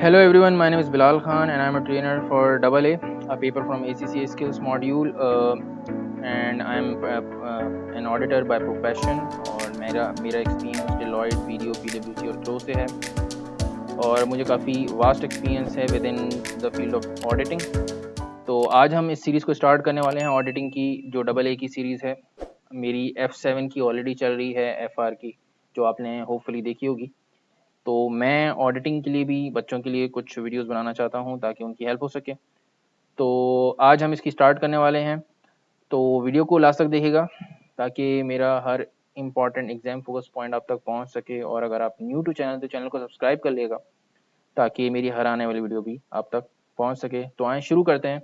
Hello everyone, my name is Bilal Khan and I am a trainer for AA, a paper from ACCA skills module and I am an auditor by profession और मेरा experience Deloitte, BDO, PwC और Crowe से है और मुझे काफ़ी vast experience है with in the field of auditing. तो आज हम इस सीरीज़ को स्टार्ट करने वाले हैं ऑडिटिंग की, जो AA की सीरीज़ है। मेरी F7 की ऑलरेडी चल रही है, FR की जो आपने होपफुली देखी होगी। तो मैं ऑडिटिंग के लिए भी बच्चों के लिए कुछ वीडियोस बनाना चाहता हूं ताकि उनकी हेल्प हो सके। तो आज हम इसकी स्टार्ट करने वाले हैं, तो वीडियो को लास्ट तक देखिएगा ताकि मेरा हर इम्पॉर्टेंट एग्जाम फोकस पॉइंट आप तक पहुंच सके। और अगर आप न्यू टू चैनल तो चैनल को सब्सक्राइब कर लेगा ताकि मेरी हर आने वाली वीडियो भी आप तक पहुंच सके। तो आए शुरू करते हैं।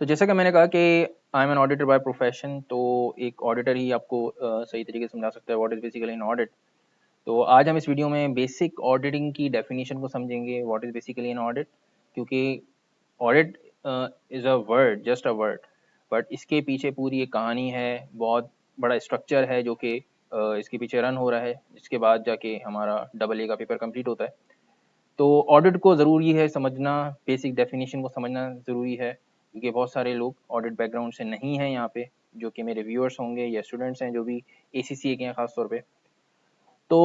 तो जैसा कि मैंने कहा कि I am an auditor by profession, तो एक ऑडिटर ही आपको सही तरीके से समझा सकता है what is basically an audit. तो आज हम इस वीडियो में बेसिक ऑडिटिंग की डेफिनेशन को समझेंगे, what is basically an audit. क्योंकि audit is a word, just a word, but इसके पीछे पूरी एक कहानी है, बहुत बड़ा स्ट्रक्चर है जो कि इसके पीछे रन हो रहा है, जिसके बाद जाके हमारा AA का पेपर कंप्लीट होता है। तो ऑडिट को ज़रूरी है समझना, बेसिक डेफिनेशन को समझना ज़रूरी है, क्योंकि बहुत सारे लोग ऑडिट बैकग्राउंड से नहीं हैं यहाँ पे, जो कि मेरे व्यूअर्स होंगे या स्टूडेंट्स हैं जो भी ACCA के हैं खास तौर पे। तो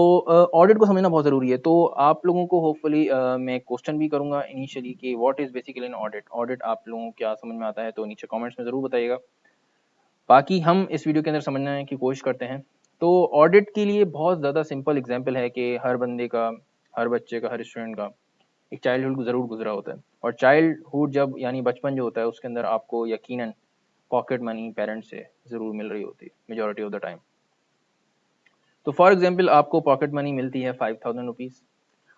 ऑडिट को समझना बहुत ज़रूरी है। तो आप लोगों को होपफुली मैं क्वेश्चन भी करूँगा इनिशियली कि what is basically an audit. Audit आप लोगों को क्या समझ में आता है, तो नीचे कमेंट्स में ज़रूर बताइएगा। बाकी हम इस वीडियो के अंदर समझने की कोशिश करते हैं। तो ऑडिट के लिए बहुत ज़्यादा सिंपल एग्जांपल है कि हर बंदे का, हर बच्चे का, हर स्टूडेंट का एक चाइल्डहुड ज़रूर गुजरा होता है। और चाइल्डहुड जब यानी बचपन जो होता है उसके अंदर आपको यकीनन पॉकेट मनी पेरेंट्स से ज़रूर मिल रही होती है मेजॉरिटी ऑफ द टाइम। तो फॉर एग्जाम्पल आपको पॉकेट मनी मिलती है 5000 रुपीज़,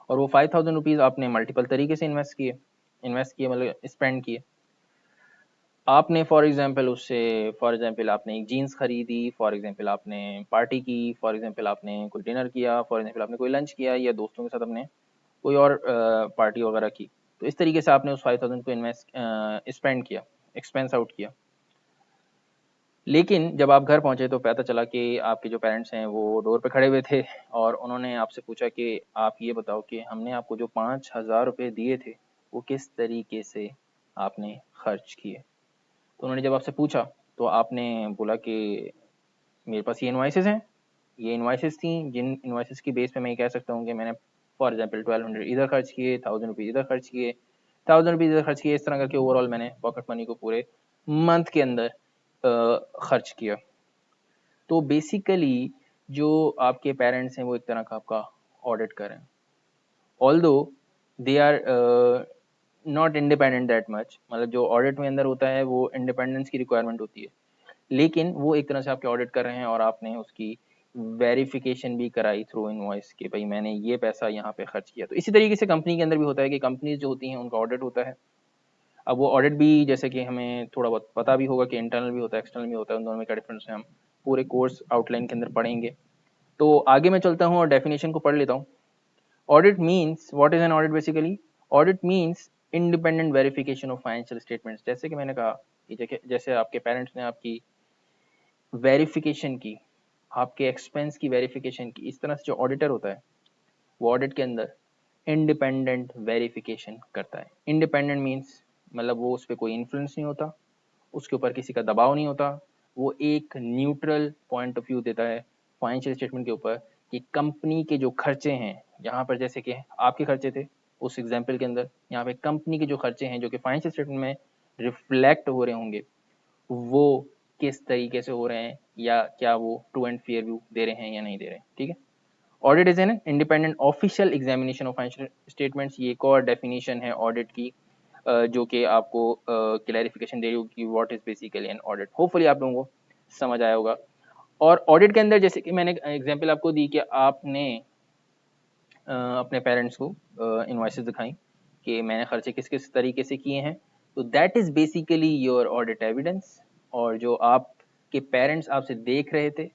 और वो 5000 रुपीज़ आपने मल्टीपल तरीके से इन्वेस्ट किए मतलब स्पेंड किए। आपने फॉर एग्जांपल आपने एक जीन्स खरीदी, फॉर एग्जांपल आपने पार्टी की, फॉर एग्जांपल आपने कोई डिनर किया, फॉर एग्जांपल आपने कोई लंच किया, या दोस्तों के साथ अपने कोई और पार्टी वगैरह की। तो इस तरीके से आपने उस 5000 को स्पेंड किया, एक्सपेंस आउट किया। लेकिन जब आप घर पहुंचे तो पता चला कि आपके जो पेरेंट्स हैं वो डोर पे खड़े हुए थे और उन्होंने आपसे पूछा कि आप ये बताओ कि हमने आपको जो 5000 रुपये दिए थे वो किस तरीके से आपने खर्च किए। तो उन्होंने जब आपसे पूछा तो आपने बोला कि मेरे पास ये इनवाइसेस हैं, ये इनवाइसेस थी, जिन इनवाइसेस की बेस पे मैं ये कह सकता हूँ कि मैंने फॉर एग्जांपल 1200 इधर खर्च किए, 1000 रुपीज़ इधर खर्च किए, 1000 रुपीज़ इधर खर्च किए। इस तरह करके ओवरऑल मैंने पॉकेट मनी को पूरे मंथ के अंदर खर्च किया। तो बेसिकली जो आपके पेरेंट्स हैं वो एक तरह का आपका ऑडिट कर रहे हैं, although they are not independent that much. मतलब जो ऑडिट में अंदर होता है वो इंडिपेंडेंस की रिक्वायरमेंट होती है, लेकिन वो एक तरह से आपके ऑडिट कर रहे हैं और आपने उसकी वेरिफिकेशन भी कराई थ्रू इनवॉइस कि भाई मैंने ये पैसा यहाँ पे खर्च किया। तो इसी तरीके से कंपनी के अंदर भी होता है कि कंपनीज जो होती हैं उनका ऑडिट होता है। अब वो ऑडिट भी जैसे कि हमें थोड़ा बहुत पता भी होगा कि इंटरनल भी होता है, एक्सटर्नल भी होता है, उन दोनों में क्या डिफरेंस है हम पूरे कोर्स आउटलाइन के अंदर पढ़ेंगे। तो आगे मैं चलता हूँ और डेफिनेशन को पढ़ लेता हूँ। Audit means, what is an audit basically? Audit means independent verification of financial statements. जैसे कि मैंने कहा कि जैसे आपके पेरेंट्स ने आपकी वेरिफिकेशन की, आपके एक्सपेंस की वेरिफिकेशन की, इस तरह से जो ऑडिटर होता है वो ऑडिट के अंदर इंडिपेंडेंट वेरिफिकेशन करता है। इंडिपेंडेंट मीन्स मतलब वो उस पर कोई इन्फ्लुएंस नहीं होता, उसके ऊपर किसी का दबाव नहीं होता, वो एक न्यूट्रल पॉइंट ऑफ व्यू देता है फाइनेंशियल स्टेटमेंट के ऊपर कि कंपनी के जो खर्चे हैं, यहाँ पर जैसे कि आपके खर्चे थे उस एग्जाम्पल के अंदर, यहाँ पे कंपनी के जो खर्चे हैं जो कि फाइनेंशियल स्टेटमेंट में रिफ्लेक्ट हो रहे होंगे वो किस तरीके से हो रहे हैं, या क्या वो ट्रू एंड फेयर व्यू दे रहे हैं या नहीं दे रहे हैं। ठीक है। Audit is an independent official examination of financial statements. ये एक और डेफिनेशन है ऑडिट की जो कि आपको क्लैरिफिकेशन दे रही होगी what is basically an audit. Hopefully आप लोगों को समझ आया होगा। और ऑडिट के अंदर जैसे कि मैंने एग्जांपल आपको दी कि आपने अपने पेरेंट्स को इनवॉइसेस दिखाई कि मैंने खर्चे किस किस तरीके से किए हैं, तो that is basically your audit evidence. और जो आपके पेरेंट्स आपसे देख रहे थे,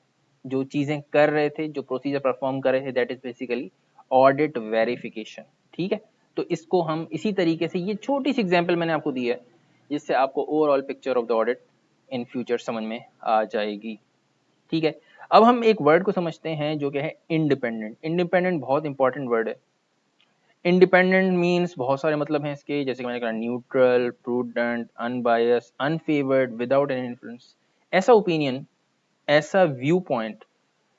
जो चीज़ें कर रहे थे, जो प्रोसीजर परफॉर्म कर रहे थे, that is basically audit verification. ठीक है। तो इसको हम इसी तरीके से, ये छोटी सी एग्जांपल मैंने आपको दी है जिससे आपको overall picture of the audit in future समझ में आ जाएगी। ठीक है। अब हम एक वर्ड को समझते हैं जो कि है इंडिपेंडेंट। इंडिपेंडेंट बहुत इंपॉर्टेंट वर्ड है। इंडिपेंडेंट मीन्स बहुत सारे मतलब हैं इसके, जैसे कि मैंने कहा neutral, prudent, unbiased, unfavoured, without any influence. ऐसा ओपिनियन, ऐसा व्यू पॉइंट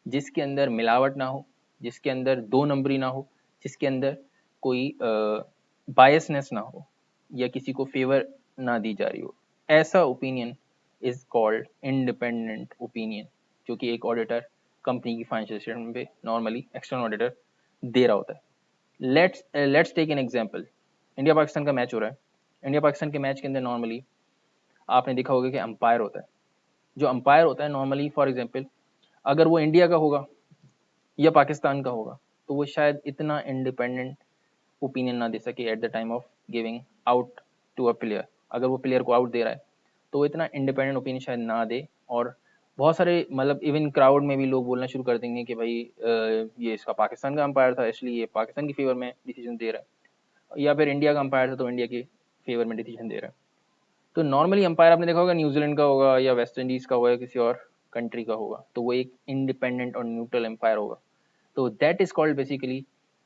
जिसके अंदर मिलावट ना हो, जिसके अंदर दो नंबरी ना हो, जिसके अंदर कोई बायसनेस ना हो या किसी को फेवर ना दी जा रही हो, ऐसा opinion is called independent opinion, जो कि एक ऑडिटर कंपनी की फाइनेंशियल स्टेटमेंट पे नॉर्मली एक्सटर्नल ऑडिटर दे रहा होता है। Let's take an example. India Pakistan का मैच हो रहा है। इंडिया पाकिस्तान के मैच के अंदर नॉर्मली आपने देखा होगा कि अंपायर होता है। जो अंपायर होता है नॉर्मली, फॉर एग्जांपल, अगर वो इंडिया का होगा या पाकिस्तान का होगा तो वो शायद इतना इंडिपेंडेंट ओपिनियन ना दे सके at the time of giving out to a player. अगर वो प्लेयर को आउट दे रहा है तो वो इतना इंडिपेंडेंट ओपिनियन शायद ना दे, और बहुत सारे मतलब इवन क्राउड में भी लोग बोलना शुरू कर देंगे कि भाई ये इसका पाकिस्तान का अंपायर था इसलिए ये पाकिस्तान की फेवर में डिसीजन दे रहा है, या फिर इंडिया का अंपायर था तो इंडिया के फेवर में डिसीजन दे रहा है। तो नॉर्मली अंपायर आपने देखा होगा न्यूजीलैंड का होगा या वेस्ट इंडीज का होगा या किसी और कंट्री का होगा, तो वो एक इंडिपेंडेंट और न्यूट्रल अंपायर होगा। तो that is called basically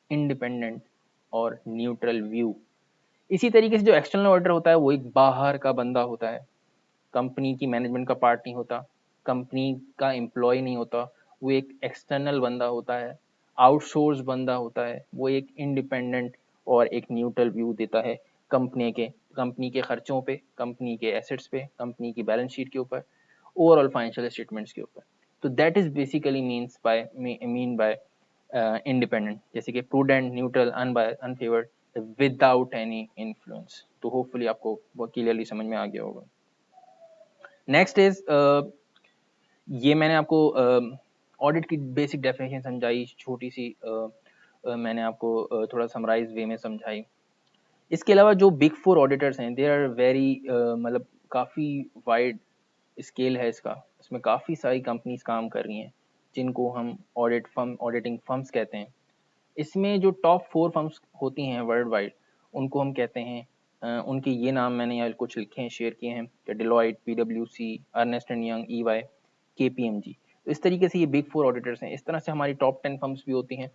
independent और न्यूट्रल व्यू। इसी तरीके से जो एक्सटर्नल ऑडिटर होता है वो एक बाहर का बंदा होता है, कंपनी की मैनेजमेंट का पार्ट नहीं होता, कंपनी का एम्प्लॉय नहीं होता, वो एक एक्सटर्नल बंदा होता है, आउटसोर्स बंदा होता है। वो एक इंडिपेंडेंट और एक न्यूट्रल व्यू देता है कंपनी के खर्चों पे, कंपनी के एसेट्स पे, कंपनी की बैलेंस शीट के ऊपर, ओवरऑल फाइनेंशियल स्टेटमेंट्स के ऊपर। तो that is basically mean by independent, जैसे कि prudent, neutral, unbiased, unfavoured, without any influence. तो होपफुली आपको बहुत क्लियरली समझ में आ गया होगा। नेक्स्ट इज, ये मैंने आपको ऑडिट की बेसिक डेफिनेशन समझाई, छोटी सी मैंने आपको थोड़ा समराइज वे में समझाई। इसके अलावा जो बिग फोर ऑडिटर्स हैं दे आर वेरी मतलब काफ़ी वाइड स्केल है इसका, इसमें काफ़ी सारी कंपनीज काम कर रही हैं जिनको हम ऑडिटिंग फर्म्स कहते हैं। इसमें जो टॉप 4 फर्म्स होती हैं वर्ल्ड वाइड उनको हम कहते हैं, उनके ये नाम मैंने यहाँ कुछ लिखे हैं, शेयर किए हैं, Deloitte, PwC, Ernst and Young, EY, KPMG। तो इस तरीके से ये बिग 4 ऑडिटर्स हैं। इस तरह से हमारी टॉप 10 फर्म्स भी होती हैं।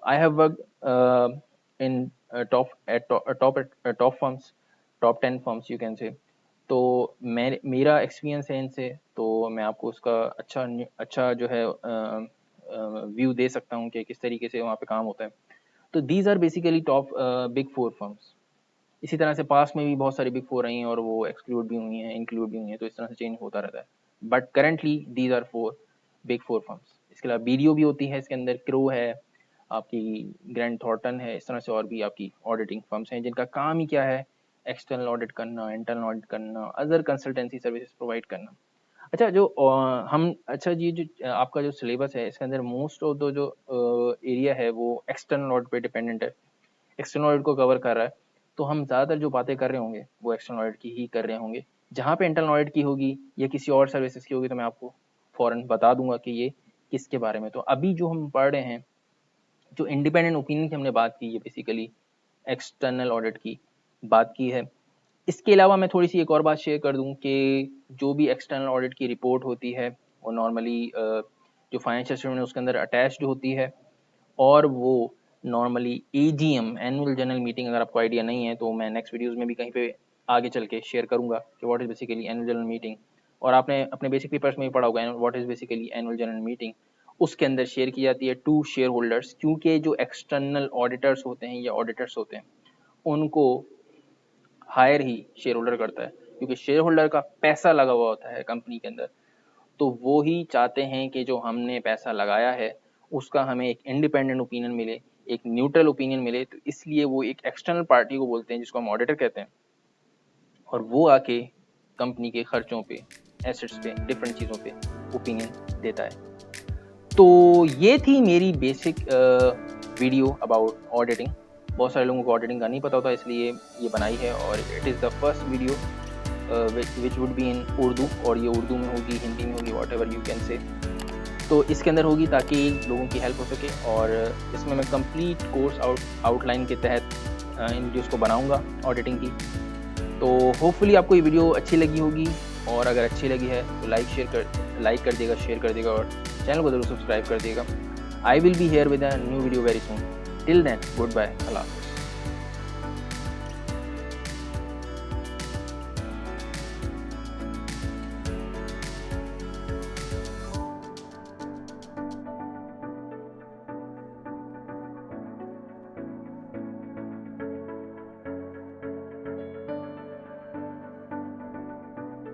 I have worked in top firms, top 10 firms you can say. तो मेरा एक्सपीरियंस है इनसे, तो मैं आपको उसका अच्छा जो है व्यू दे सकता हूँ कि किस तरीके से वहाँ पे काम होता है। तो these are basically top big 4 firms. इसी तरह से पास में भी बहुत सारी बिग 4 रही हैं और वो एक्सक्लूड भी हुई हैं, इंक्लूड भी हुई हैं, तो इस तरह से चेंज होता रहता है। But currently these are 4 big 4 firms. इसके अलावा BDO भी होती है, इसके अंदर क्रो है, आपकी ग्रैंड थॉर्टन है, इस तरह से और भी आपकी ऑडिटिंग फर्म्स हैं जिनका काम ही क्या है, एक्सटर्नल ऑडिट करना, इंटरनल ऑडिट करना, अदर कंसल्टेंसी सर्विसेज प्रोवाइड करना। अच्छा, जी जो आपका जो सिलेबस है इसके अंदर मोस्ट ऑफ द जो एरिया है वो एक्सटर्नल ऑडिट पे डिपेंडेंट है, एक्सटर्नल ऑडिट को कवर कर रहा है। तो हम ज़्यादातर जो बातें कर रहे होंगे वो एक्सटर्नल ऑडिट की ही कर रहे होंगे। जहाँ पे इंटरनल ऑडिट की होगी या किसी और सर्विसेज की होगी तो मैं आपको फ़ौरन बता दूंगा कि ये किसके बारे में। तो अभी जो हम पढ़ रहे हैं, जो इंडिपेंडेंट ओपिनियन की हमने बात की, ये बेसिकली एक्सटर्नल ऑडिट की बात की है। इसके अलावा मैं थोड़ी सी एक और बात शेयर कर दूं कि जो भी एक्सटर्नल ऑडिट की रिपोर्ट होती है वो नॉर्मली जो फाइनेंशियल स्टेटमेंट है उसके अंदर अटैच्ड होती है, और वो normally AGM, annual general meeting, अगर आपको आइडिया नहीं है तो मैं नेक्स्ट वीडियोस में भी कहीं पे आगे चल के शेयर करूंगा कि what is basically annual general meeting. और आपने अपने बेसिक पेपर्स में भी पढ़ा होगा what is basically annual general meeting. उसके अंदर शेयर की जाती है टू शेयर होल्डर्स, क्योंकि जो एक्सटर्नल ऑडिटर्स होते हैं या ऑडिटर्स होते हैं उनको हायर ही शेयर होल्डर करता है, क्योंकि शेयर होल्डर का पैसा लगा हुआ होता है कंपनी के अंदर। तो वो ही चाहते हैं कि जो हमने पैसा लगाया है उसका हमें एक इंडिपेंडेंट ओपिनियन मिले, एक न्यूट्रल ओपिनियन मिले। तो इसलिए वो एक एक्सटर्नल पार्टी को बोलते हैं जिसको हम ऑडिटर कहते हैं, और वो आके कंपनी के खर्चों पे, एसेट्स पे, डिफरेंट चीज़ों पे ओपिनियन देता है। तो ये थी मेरी बेसिक वीडियो अबाउट ऑडिटिंग। बहुत सारे लोगों को ऑडिटिंग का नहीं पता होता, इसलिए ये बनाई है, और it is the first video which would be in Urdu, और ये उर्दू में होगी, हिंदी में होगी, what ever you can say. तो इसके अंदर होगी ताकि लोगों की हेल्प हो सके, और इसमें मैं कंप्लीट कोर्स आउटलाइन के तहत इन वीडियोज़ को बनाऊँगा ऑडिटिंग की। तो होपफुली आपको ये वीडियो अच्छी लगी होगी, और अगर अच्छी लगी है तो लाइक कर देगा, शेयर कर देगा, और चैनल को जरूर सब्सक्राइब कर देगा। I will be here with a new video very soon. Till then good bye, Allah.